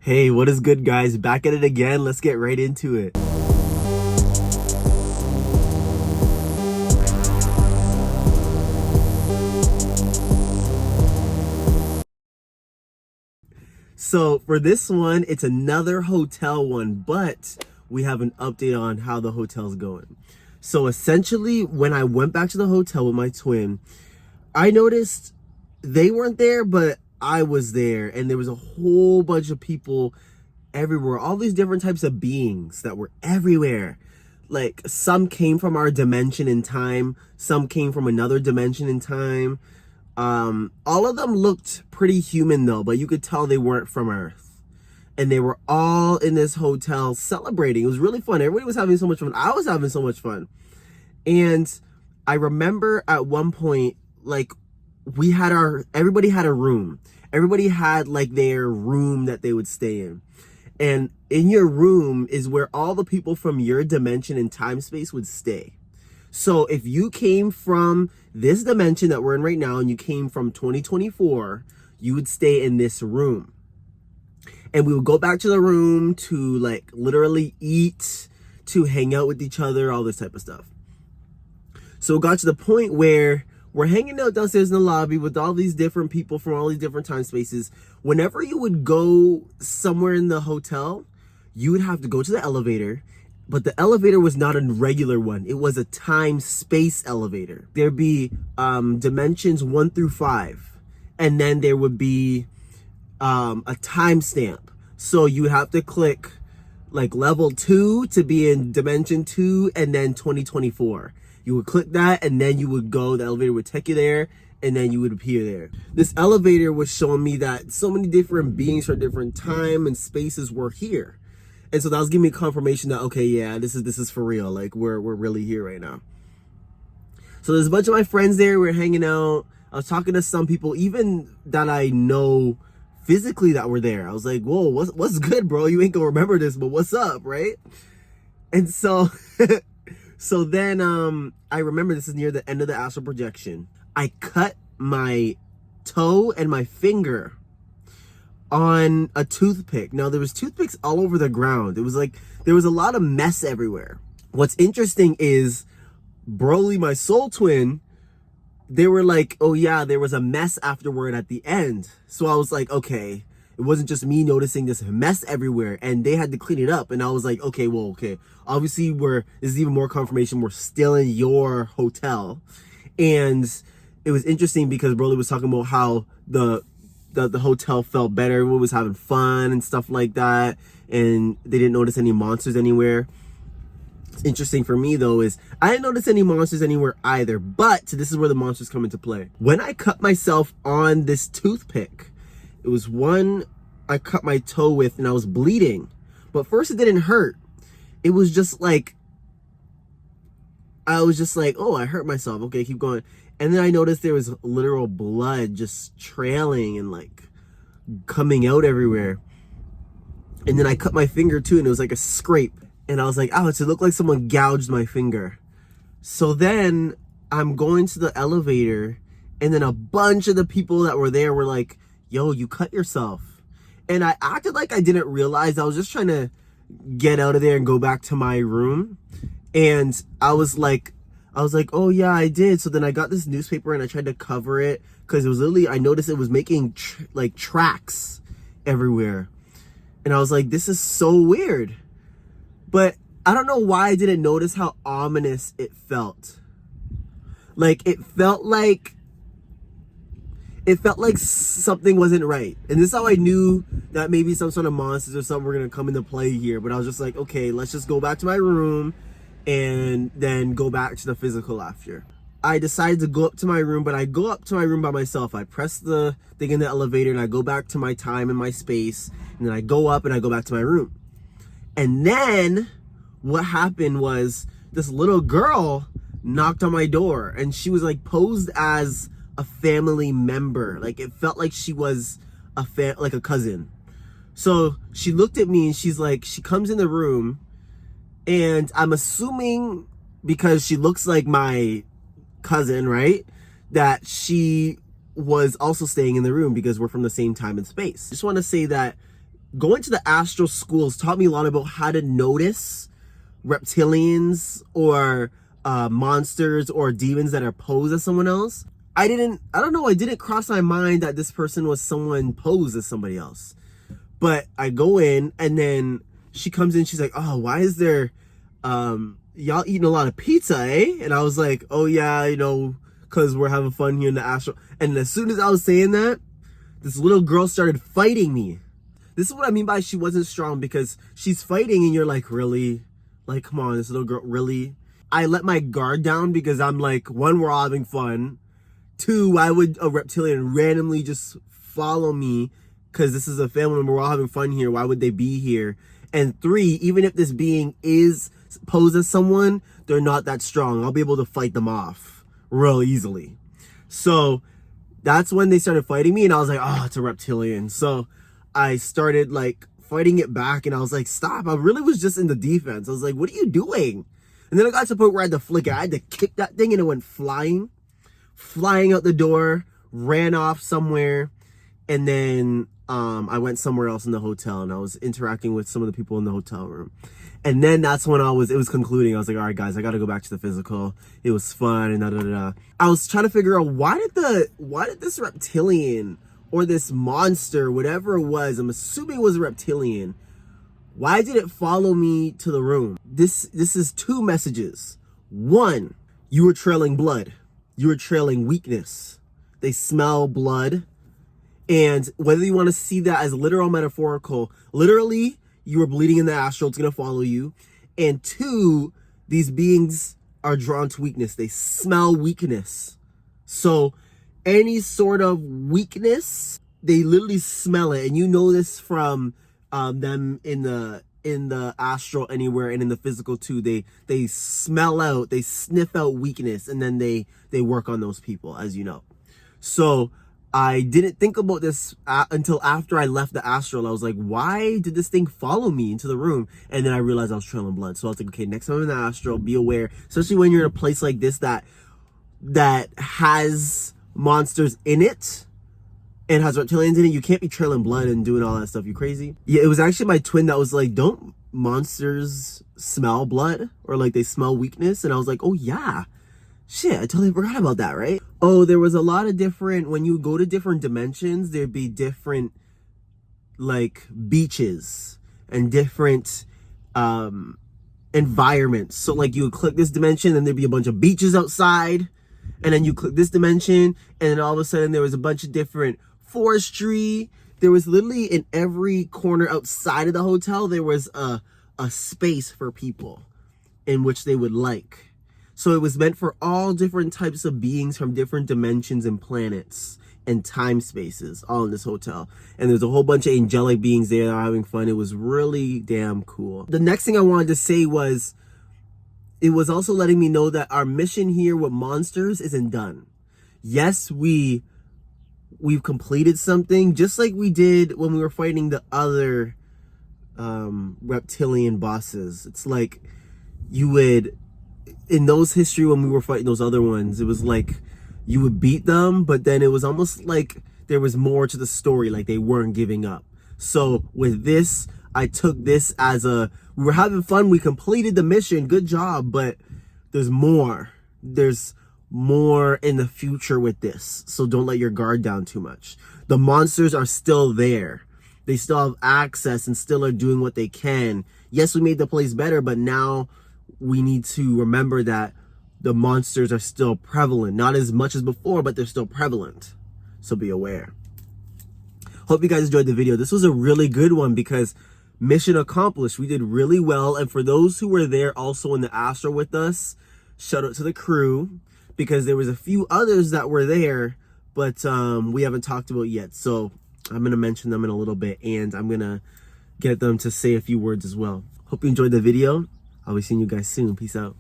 Hey, what is good, guys? Back at it again. Let's get right into it. So for this one, it's another hotel one, but we have an update on how the hotel's going. So essentially, when I went back to the hotel with my twin, I noticed they weren't there, but I was there, and there was a whole bunch of people everywhere, all these different types of beings that were everywhere. Like, some came from our dimension in time, some came from another dimension in time. All of them looked pretty human though, but you could tell they weren't from Earth. And they were all in this hotel celebrating. It was really fun. Everybody was having so much fun. I was having so much fun. And I remember at one point, like, everybody had a room. Everybody had like their room that they would stay in. And in your room is where all the people from your dimension and time space would stay. So if you came from this dimension that we're in right now and you came from 2024, you would stay in this room. And we would go back to the room to like literally eat, to hang out with each other, all this type of stuff. So it got to the point where we're hanging out downstairs in the lobby with all these different people from all these different time spaces. Whenever you would go somewhere in the hotel, you would have to go to the elevator. But the elevator was not a regular one. It was a time-space elevator. There'd be dimensions 1 through 5. And then there would be a timestamp. So you have to click like level 2 to be in dimension 2 and then 2024. You would click that and then you would go, the elevator would take you there and then you would appear there. This elevator was showing me that so many different beings from different time and spaces were here. And so that was giving me confirmation that, okay, yeah, this is for real. Like, we're really here right now. So there's a bunch of my friends there. We're hanging out. I was talking to some people, even that I know physically, that were there. I was like, whoa, what's good, bro? You ain't gonna remember this, but what's up, right? And so, so then I remember this is near the end of the astral projection. I cut my toe and my finger on a toothpick. Now, there was toothpicks all over the ground. It was like there was a lot of mess everywhere. What's interesting is Broly, my soul twin, they were like, oh yeah, there was a mess afterward at the end. So I was like, okay, it wasn't just me noticing this mess everywhere, and they had to clean it up. And I was like, okay, well, okay, obviously this is even more confirmation we're still in your hotel. And it was interesting because Broly was talking about how the hotel felt better. Everyone was having fun and stuff like that, and they didn't notice any monsters anywhere. It's interesting for me though is I didn't notice any monsters anywhere either, but this is where the monsters come into play. When I cut myself on this toothpick, it was one I cut my toe with and I was bleeding, but first it didn't hurt. It was just like, I was just like, oh, I hurt myself. Okay, keep going. And then I noticed there was literal blood just trailing and like coming out everywhere. And then I cut my finger too, and it was like a scrape. And I was like, ouch, it looked like someone gouged my finger. So then I'm going to the elevator, and then a bunch of the people that were there were like, yo, you cut yourself. And I acted like I didn't realize. I was just trying to get out of there and go back to my room. And I was like, oh yeah, I did. So then I got this newspaper and I tried to cover it because it was literally, I noticed it was making like tracks everywhere. And I was like, this is so weird. But I don't know why I didn't notice how ominous it felt. Like, it felt like something wasn't right. And this is how I knew that maybe some sort of monsters or something were going to come into play here. But I was just like, okay, let's just go back to my room and then go back to the physical after. I decided to go up to my room, but I go up to my room by myself. I press the thing in the elevator and I go back to my time and my space, and then I go up and I go back to my room. And then what happened was this little girl knocked on my door, and she was like posed as a family member. Like, it felt like she was like a cousin. So she looked at me and she's like, she comes in the room, and I'm assuming because she looks like my cousin, right, that she was also staying in the room because we're from the same time and space. I just want to say that going to the Astral Schools taught me a lot about how to notice reptilians or monsters or demons that are posed as someone else. I don't know, it didn't cross my mind that this person was someone posed as somebody else. But I go in, and then she comes in, she's like, oh, why is there, y'all eating a lot of pizza, eh? And I was like, oh yeah, you know, because we're having fun here in the Astral. And as soon as I was saying that, this little girl started fighting me. This is what I mean by she wasn't strong, because she's fighting and you're like, really? Like, come on, this little girl, really? I let my guard down because I'm like, one, we're all having fun. Two, why would a reptilian randomly just follow me? Because this is a family member, we're all having fun here. Why would they be here? And three, even if this being is posed as someone, they're not that strong. I'll be able to fight them off real easily. So that's when they started fighting me, and I was like, oh, it's a reptilian. So I started like fighting it back, and I was like, stop. I really was just in the defense. I was like, what are you doing? And then I got to the point where I had to flick it. I had to kick that thing, and it went flying out the door, ran off somewhere. And then I went somewhere else in the hotel, and I was interacting with some of the people in the hotel room. And then that's when it was concluding. I was like, all right, guys, I got to go back to the physical. It was fun and da da da. I was trying to figure out why did this reptilian or this monster, whatever it was, I'm assuming it was a reptilian, why did it follow me to the room? This is two messages. One, you were trailing blood. You were trailing weakness. They smell blood. And whether you want to see that as literal or metaphorical, literally, you were bleeding in the astral, it's going to follow you. And two, these beings are drawn to weakness. They smell weakness. So any sort of weakness, they literally smell it. And you know this from them in the astral anywhere, and in the physical too. They smell out, they sniff out weakness, and then they work on those people, as you know. So I didn't think about this until after I left the astral. I was like, why did this thing follow me into the room? And then I realized I was trailing blood. So I was like, okay, next time I'm in the astral, be aware, especially when you're in a place like this that has monsters in it and has reptilians in it. You can't be trailing blood and doing all that stuff. You crazy? Yeah, it was actually my twin that was like, don't monsters smell blood, or like they smell weakness? And I was like, oh yeah, shit, I totally forgot about that, right? Oh, there was a lot of different, when you go to different dimensions, there'd be different like beaches and different environments. So like you would click this dimension and there'd be a bunch of beaches outside, and then you click this dimension and then all of a sudden there was a bunch of different forestry. There was literally in every corner outside of the hotel, there was a space for people in which they would like. So it was meant for all different types of beings from different dimensions and planets and time spaces, all in this hotel. And there's a whole bunch of angelic beings there that are having fun. It was really damn cool. The next thing I wanted to say was, it was also letting me know that our mission here with monsters isn't done. Yes, we've completed something, just like we did when we were fighting the other reptilian bosses. It's like you would, in those history when we were fighting those other ones, it was like you would beat them, but then it was almost like there was more to the story, like they weren't giving up. So with this, I took this as we were having fun, we completed the mission, good job, but there's more. There's more in the future with this, so don't let your guard down too much. The monsters are still there. They still have access and still are doing what they can. Yes, we made the place better, but now we need to remember that the monsters are still prevalent. Not as much as before, but they're still prevalent. So be aware. Hope you guys enjoyed the video. This was a really good one because mission accomplished. We did really well. And for those who were there also in the astral with us, shout out to the crew, because there was a few others that were there, but we haven't talked about yet. So I'm going to mention them in a little bit, and I'm going to get them to say a few words as well. Hope you enjoyed the video. I'll be seeing you guys soon. Peace out.